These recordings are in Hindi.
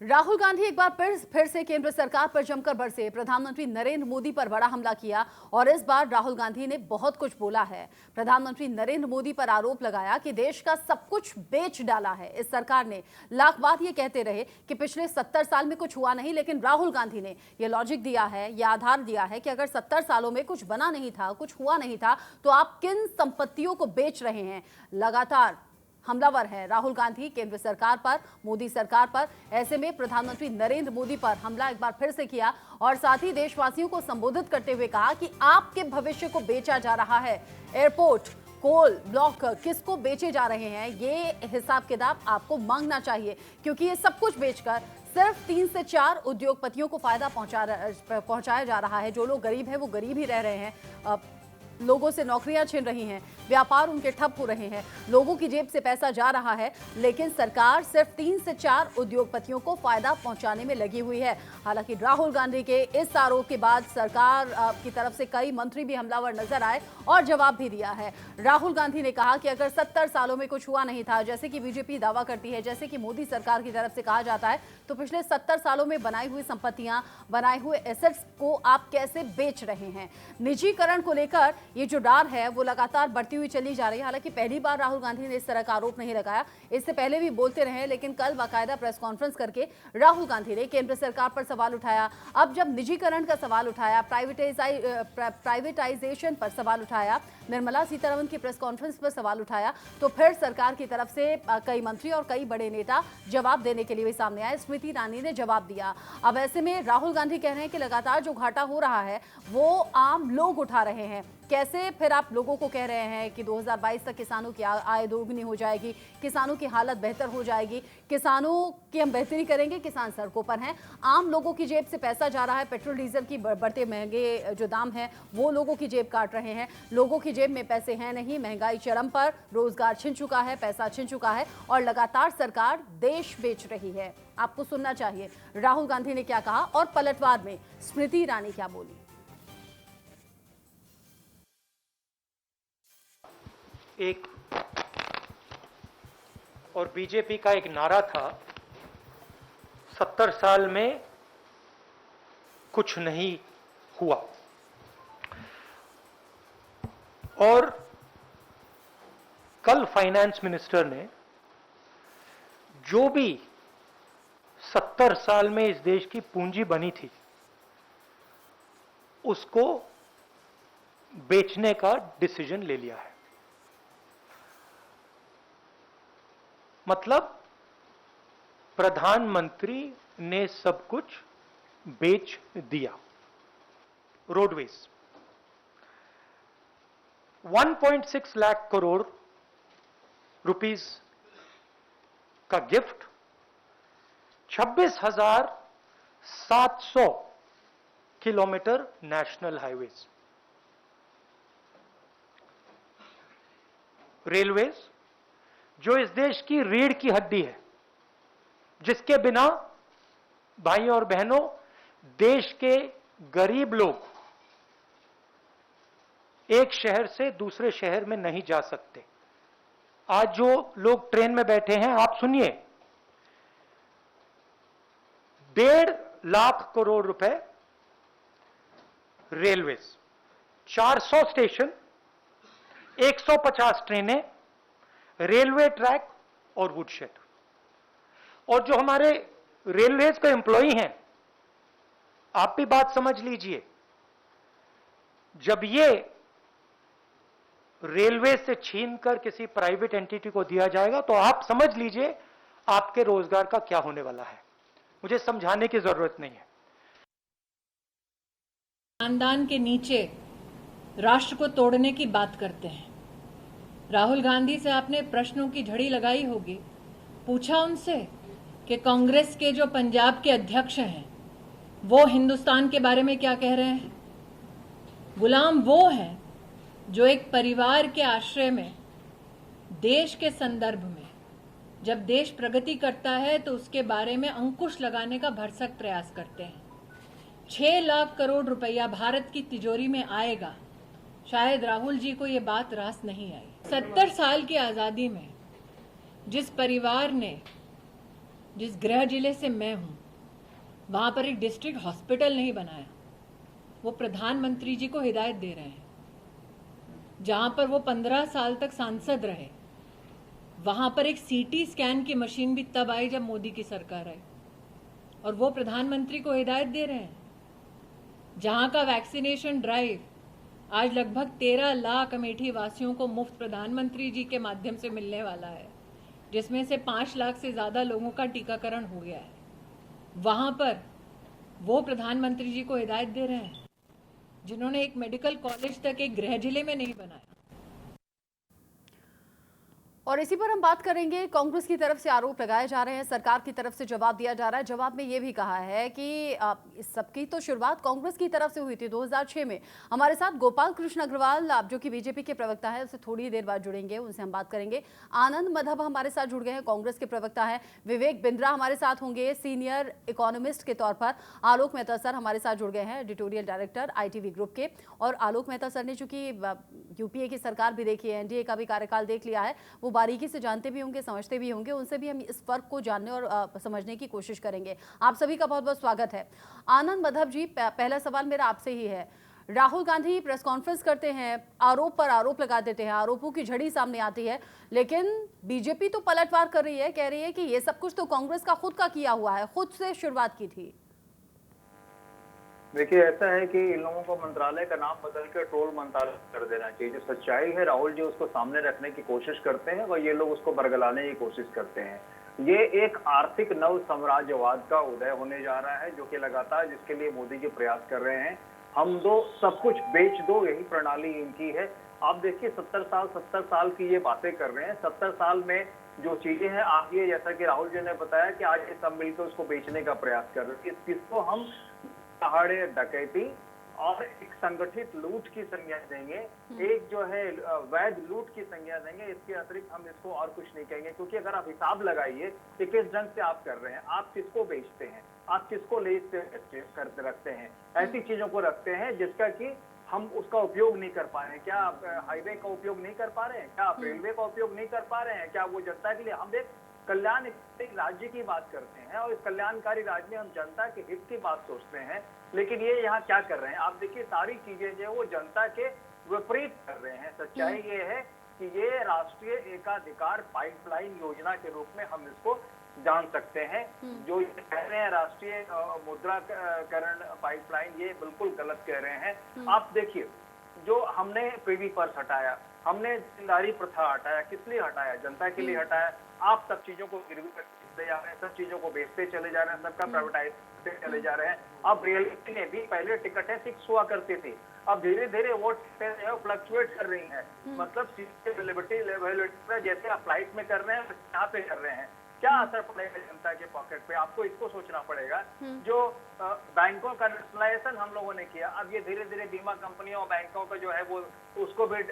राहुल गांधी एक बार फिर से केंद्र सरकार पर जमकर बरसे। प्रधानमंत्री नरेंद्र मोदी पर बड़ा हमला किया और इस बार राहुल गांधी ने बहुत कुछ बोला है। प्रधानमंत्री नरेंद्र मोदी पर आरोप लगाया कि देश का सब कुछ बेच डाला है इस सरकार ने। लाख बात ये कहते रहे कि पिछले 70 साल में कुछ हुआ नहीं, लेकिन राहुल गांधी ने ये लॉजिक दिया है, ये आधार दिया है कि अगर 70 सालों में कुछ बना नहीं था, कुछ हुआ नहीं था, तो आप किन संपत्तियों को बेच रहे हैं। लगातार हमलावर है राहुल गांधी केंद्र सरकार पर, मोदी सरकार पर। ऐसे में प्रधानमंत्री नरेंद्र मोदी पर हमला एक बार फिर से किया और साथ ही देशवासियों को संबोधित करते हुए कहा कि आपके भविष्य को बेचा जा रहा है। एयरपोर्ट, कोल ब्लॉक किसको बेचे जा रहे हैं, ये हिसाब किताब आपको मांगना चाहिए, क्योंकि ये सब कुछ बेचकर सिर्फ 3 से 4 उद्योगपतियों को फायदा पहुंचाया जा रहा है। जो लोग गरीब हैं वो गरीब ही रह रहे हैं, लोगों से नौकरियां छिन रही हैं, व्यापार उनके ठप हो रहे हैं, लोगों की जेब से पैसा जा रहा है, लेकिन सरकार सिर्फ 3 से 4 उद्योगपतियों को फायदा पहुंचाने में लगी हुई है। हालांकि राहुल गांधी के इस आरोप के बाद सरकार की तरफ से कई मंत्री भी हमलावर नजर आए और जवाब भी दिया है। राहुल गांधी ने कहा कि अगर 70 सालों में कुछ हुआ नहीं था, जैसे कि बीजेपी दावा करती है, जैसे कि मोदी सरकार की तरफ से कहा जाता है, तो पिछले 70 सालों में बनाई हुई संपत्तियां, बनाए हुए एसेट्स को आप कैसे बेच रहे हैं। निजीकरण को लेकर ये जो डार है वो लगातार बढ़ती हुई चली जा रही है। हालांकि पहली बार राहुल गांधी ने इस तरह का आरोप नहीं लगाया, इससे पहले भी बोलते रहे, लेकिन कल बाकायदा प्रेस कॉन्फ्रेंस करके राहुल गांधी ने केंद्र सरकार पर सवाल उठाया। अब जब निजीकरण का सवाल उठाया, प्राइवेटाइजेशन पर सवाल उठाया, निर्मला सीतारमण की प्रेस कॉन्फ्रेंस पर सवाल उठाया, तो फिर सरकार की तरफ से कई मंत्री और कई बड़े नेता जवाब देने के लिए भी सामने आए। स्मृति ईरानी ने जवाब दिया। अब ऐसे में राहुल गांधी कह रहे हैं कि लगातार जो घाटा हो रहा है वो आम लोग उठा रहे हैं। कैसे फिर आप लोगों को कह रहे हैं कि 2022 तक किसानों की आय दोगुनी हो जाएगी, किसानों की हालत बेहतर हो जाएगी, किसानों की हम बेहतरी करेंगे, किसान सड़कों पर हैं, आम लोगों की जेब से पैसा जा रहा है, पेट्रोल डीजल की बढ़ते महंगे जो दाम हैं वो लोगों की जेब काट रहे हैं, लोगों की जेब में पैसे हैं नहीं, महंगाई चरम पर, रोजगार छिन चुका है, पैसा छिन चुका है और लगातार सरकार देश बेच रही है। आपको सुनना चाहिए राहुल गांधी ने क्या कहा और पलटवार में स्मृति ईरानी क्या बोली। एक और बीजेपी का एक नारा था, 70 साल में कुछ नहीं हुआ। और कल फाइनेंस मिनिस्टर ने जो भी 70 साल में इस देश की पूंजी बनी थी उसको बेचने का डिसीजन ले लिया है। मतलब प्रधानमंत्री ने सब कुछ बेच दिया। रोडवेज 1.6 लाख करोड़ रुपीस का gift, 26,700 kilometre national highways. Railways जो इस देश की रीढ़ की हड्डी है, जिसके बिना भाइयों और बहनों देश के गरीब लोग एक शहर से दूसरे शहर में नहीं जा सकते। आज जो लोग ट्रेन में बैठे हैं, आप सुनिए, 1.5 लाख करोड़ रुपए रेलवेज, 400 स्टेशन, 150 ट्रेनें, रेलवे ट्रैक और वुडशेड। और जो हमारे रेलवेज के एम्प्लॉई हैं, आप भी बात समझ लीजिए, जब ये रेलवे से छीनकर किसी प्राइवेट एंटिटी को दिया जाएगा तो आप समझ लीजिए आपके रोजगार का क्या होने वाला है। मुझे समझाने की जरूरत नहीं है। खानदान के नीचे राष्ट्र को तोड़ने की बात करते हैं। राहुल गांधी से आपने प्रश्नों की झड़ी लगाई होगी, पूछा उनसे कि कांग्रेस के जो पंजाब के अध्यक्ष हैं वो हिंदुस्तान के बारे में क्या कह रहे हैं। गुलाम वो हैं जो एक परिवार के आश्रय में देश के संदर्भ में जब देश प्रगति करता है तो उसके बारे में अंकुश लगाने का भरसक प्रयास करते हैं। 6 लाख करोड़ रुपया भारत की तिजोरी में आएगा, शायद राहुल जी को ये बात रास नहीं आई। 70 साल की आज़ादी में जिस परिवार ने जिस गृह जिले से मैं हूं, वहां पर एक डिस्ट्रिक्ट हॉस्पिटल नहीं बनाया। वो प्रधानमंत्री जी को हिदायत दे रहे हैं। जहां पर वो 15 साल तक सांसद रहे, वहां पर एक सीटी स्कैन की मशीन भी तब आई जब मोदी की सरकार आई, और वो प्रधानमंत्री को हिदायत दे रहे हैं। जहां का वैक्सीनेशन ड्राइव आज लगभग 13 लाख अमेठी वासियों को मुफ्त प्रधानमंत्री जी के माध्यम से मिलने वाला है, जिसमें से 5 लाख से ज्यादा लोगों का टीकाकरण हो गया है, वहां पर वो प्रधानमंत्री जी को हिदायत दे रहे हैं जिन्होंने एक मेडिकल कॉलेज तक एक गृह जिले में नहीं बनाया। और इसी पर हम बात करेंगे। कांग्रेस की तरफ से आरोप लगाए जा रहे हैं, सरकार की तरफ से जवाब दिया जा रहा है। जवाब में ये भी कहा है कि इस सबकी तो शुरुआत कांग्रेस की तरफ से हुई थी 2006 में। हमारे साथ गोपाल कृष्ण अग्रवाल, जो कि बीजेपी के प्रवक्ता है, उससे थोड़ी देर बाद जुड़ेंगे, उनसे हम बात करेंगे। आनंद मधब हमारे साथ जुड़ गए हैं, कांग्रेस के प्रवक्ता है। विवेक बिंद्रा हमारे साथ होंगे, सीनियर इकोनॉमिस्ट के तौर पर। आलोक मेहता सर हमारे साथ जुड़ गए हैं, एडिटोरियल डायरेक्टर ITV ग्रुप के। और आलोक मेहता सर ने चूंकि यूपीए की सरकार भी देखी है, NDA का भी कार्यकाल देख लिया है, वो बारीकी से जानते भी होंगे, समझते भी होंगे। उनसे भी हम इस फर्क को जानने और समझने की कोशिश करेंगे। आप सभी का बहुत बहुत स्वागत है। आनंद मधब जी, पहला सवाल मेरा आपसे ही है। राहुल गांधी प्रेस कॉन्फ्रेंस करते हैं, आरोप पर आरोप लगा देते हैं, आरोपों की झड़ी सामने आती है, लेकिन बीजेपी तो पलटवार कर रही है, कह रही है कि ये सब कुछ तो कांग्रेस का खुद का किया हुआ है, खुद से शुरुआत की थी। देखिए, ऐसा है कि इन लोगों को मंत्रालय का नाम बदल के ट्रोल मंत्रालय कर देना चाहिए। जो सच्चाई है, राहुल जी उसको सामने रखने की कोशिश करते हैं और ये लोग उसको बरगलाने की कोशिश करते हैं। ये एक आर्थिक नव साम्राज्यवाद का उदय होने जा रहा है, जो कि लगातार जिसके लिए मोदी जी प्रयास कर रहे हैं। हम दो सब कुछ बेच दो, यही प्रणाली इनकी है। आप देखिए, 70 साल की ये बातें कर रहे हैं। 70 साल में जो चीजें हैं, आज ये जैसा कि राहुल जी ने बताया कि आज ये सब मिलकर उसको बेचने का प्रयास कर रहे हैं। किसको हम दहाड़े डकैती और एक संगठित लूट की संज्ञा देंगे, एक जो है वैध लूट की संज्ञा देंगे। इसके अतिरिक्त हम इसको और कुछ नहीं कहेंगे, क्योंकि अगर आप हिसाब लगाइए कि किस ढंग से आप कर रहे हैं, आप किसको बेचते हैं, आप किसको लीज करते रखते हैं, ऐसी चीजों को रखते हैं जिसका कि हम उसका उपयोग नहीं कर पा रहे हैं। क्या आप हाईवे का उपयोग नहीं कर पा रहे हैं? क्या आप रेलवे का उपयोग नहीं कर पा रहे हैं? क्या वो जनता के लिए, हम एक कल्याण राज्य की बात करते हैं और इस कल्याणकारी राज्य में हम जनता के हित की बात सोचते हैं, लेकिन ये यहाँ क्या कर रहे हैं? आप देखिए, सारी चीजें जो वो जनता के विपरीत कर रहे हैं। सच्चाई ये है कि ये राष्ट्रीय एकाधिकार पाइपलाइन योजना के रूप में हम इसको जान सकते हैं। जो ये कह रहे हैं राष्ट्रीय मुद्राकरण पाइपलाइन, ये बिल्कुल गलत कह रहे हैं। आप देखिए, जो हमने पीवी पर्स हटाया, हमने जिम्मेदारी प्रथा हटाया, किस लिए हटाया? जनता के लिए हटाया। आप सब चीजों को गिरवी करते जा रहे हैं, सब चीजों को बेचते चले जा रहे हैं, सबका प्राइवेटाइज चले जा रहे हैं। अब रेलवे में भी पहले टिकटें फिक्स हुआ करती थी, अब धीरे धीरे वो फ्लक्चुएट कर रही हैं। मतलब सीट अवेलेबिलिटी जैसे आप फ्लाइट में कर रहे हैं, यहाँ पे कर रहे हैं। क्या असर पड़ेगा जनता के पॉकेट पे? आपको इसको सोचना पड़ेगा। जो बैंकों का नेशनलाइजेशन हम लोगों ने किया, अब ये धीरे धीरे बीमा कंपनियों और बैंकों का जो है वो उसको भी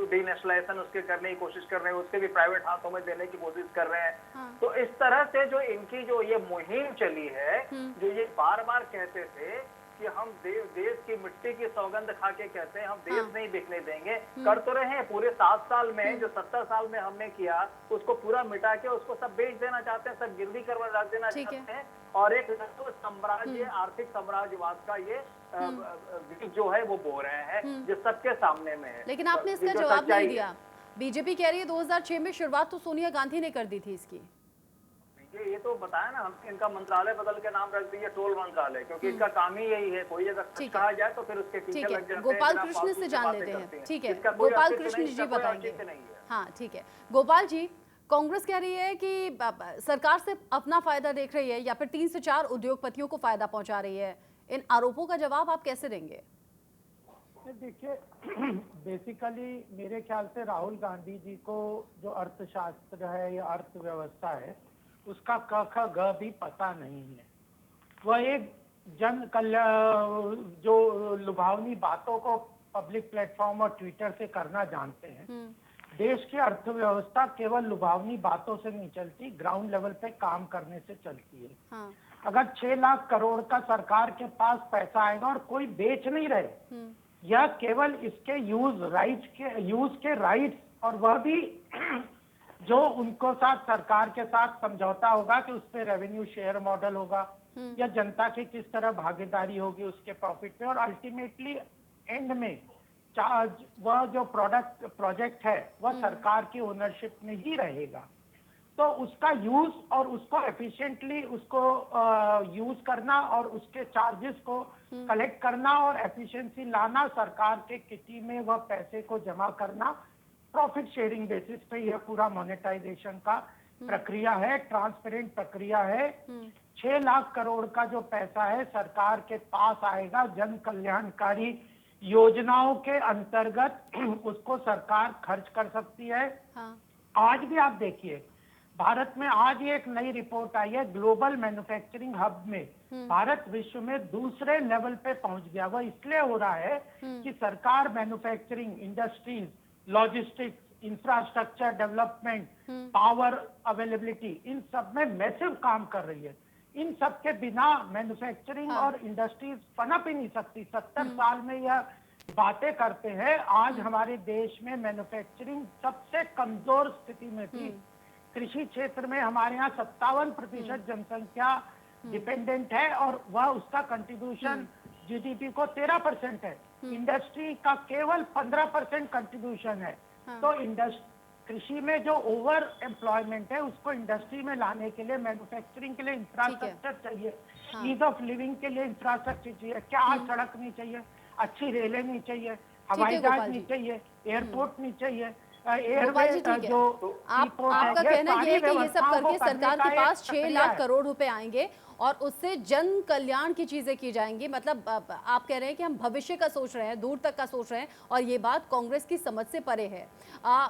डीनेशनलाइजेशन उसके करने की कोशिश कर रहे हैं, उसके भी प्राइवेट हाथों में देने की कोशिश कर रहे हैं। तो इस तरह से जो इनकी जो ये मुहिम चली है, जो ये बार बार कहते थे कि हम देश की मिट्टी की सौगंध खा के कहते हैं हम देश नहीं बिकने देंगे, कर तो रहे हैं। पूरे 7 साल में जो 70 साल में हमने किया, उसको पूरा मिटा के उसको सब बेच देना चाहते हैं, सब गिरवी करवा रख देना चाहते हैं, और एक साम्राज्य, आर्थिक साम्राज्यवाद का ये जो है वो बो रहे हैं, जो सबके सामने में है। लेकिन आपने इसका जवाब नहीं दिया। बीजेपी कह रही है 2006 में शुरुआत तो सोनिया गांधी ने कर दी थी इसकी। ये तो बताया ना, हम इनका मंत्रालय बदल के नाम रख दिया ट्रोल मंत्रालय, क्योंकि इसका काम ही यही है। कोई अगर सच कहा जाए तो फिर उसके पीछे लग जाते हैं। गोपाल कृष्ण से जान लेते हैं। ठीक है, गोपाल कृष्ण जी बताएंगे। हाँ ठीक है, गोपाल जी, कांग्रेस कह रही है कि सरकार से अपना फायदा देख रही है या फिर 3 से 4 उद्योगपतियों को फायदा पहुंचा रही है। इन आरोपों का जवाब आप कैसे देंगे? देखिए, बेसिकली मेरे ख्याल से राहुल गांधी जी को जो अर्थशास्त्र है या अर्थव्यवस्था है उसका क ख ग भी पता नहीं है। वह एक जन कल्याण जो लुभावनी बातों को पब्लिक प्लेटफॉर्म और ट्विटर से करना जानते हैं। देश की अर्थव्यवस्था केवल लुभावनी बातों से नहीं चलती, ग्राउंड लेवल पे काम करने से चलती है। हाँ। अगर 6 लाख करोड़ का सरकार के पास पैसा आएगा और कोई बेच नहीं रहे, यह केवल इसके यूज के राइट्स और वह भी जो उनको साथ सरकार के साथ समझौता होगा कि उस पर रेवेन्यू शेयर मॉडल होगा या जनता की किस तरह भागीदारी होगी उसके प्रॉफिट में, और अल्टीमेटली एंड में वह जो प्रोजेक्ट है वह सरकार की ओनरशिप में ही रहेगा। तो उसका यूज और उसको एफिशिएंटली उसको यूज करना और उसके चार्जेस को कलेक्ट करना और एफिशिएंसी लाना, सरकार के किटी में वह पैसे को जमा करना, प्रॉफिट शेयरिंग बेसिस पे यह पूरा मोनेटाइजेशन का प्रक्रिया है, ट्रांसपेरेंट प्रक्रिया है। 6 लाख करोड़ का जो पैसा है सरकार के पास आएगा जन कल्याणकारी योजनाओं के अंतर्गत, उसको सरकार खर्च कर सकती है। हाँ। आज भी आप देखिए भारत में आज ये एक नई रिपोर्ट आई है, ग्लोबल मैन्युफैक्चरिंग हब में भारत विश्व में दूसरे लेवल पे पहुंच गया। वह इसलिए हो रहा है कि सरकार manufacturing, industries, logistics, infrastructure development, power availability, इन सब में मैसिव काम कर रही है। इन सब के बिना मैन्युफैक्चरिंग और इंडस्ट्रीज पनप ही नहीं सकती। 70 साल में यह बातें करते हैं। आज हमारे देश में मैन्युफैक्चरिंग सबसे कमजोर स्थिति में थी। कृषि क्षेत्र में हमारे यहाँ 57% जनसंख्या डिपेंडेंट है और वह उसका कंट्रीब्यूशन जीडीपी को 13% है। इंडस्ट्री का केवल 15% कंट्रीब्यूशन है। तो कृषि में जो ओवर एम्प्लॉयमेंट है उसको इंडस्ट्री में लाने के लिए, मैन्युफैक्चरिंग के लिए इंफ्रास्ट्रक्चर चाहिए, ईज ऑफ लिविंग के लिए इंफ्रास्ट्रक्चर चाहिए। क्या आज सड़क नहीं चाहिए, अच्छी रेलें नहीं चाहिए, हवाई जहाज नहीं चाहिए, एयरपोर्ट नहीं चाहिए, गोपाल जी ठीक है, आपका कहना ये है कि ये सब करके सरकार के पास 6 लाख करोड़ रुपए आएंगे और उससे जन कल्याण की चीजें की जाएंगी। मतलब आप कह रहे हैं कि हम भविष्य का सोच रहे हैं, दूर तक का सोच रहे हैं, और ये बात कांग्रेस की समझ से परे है।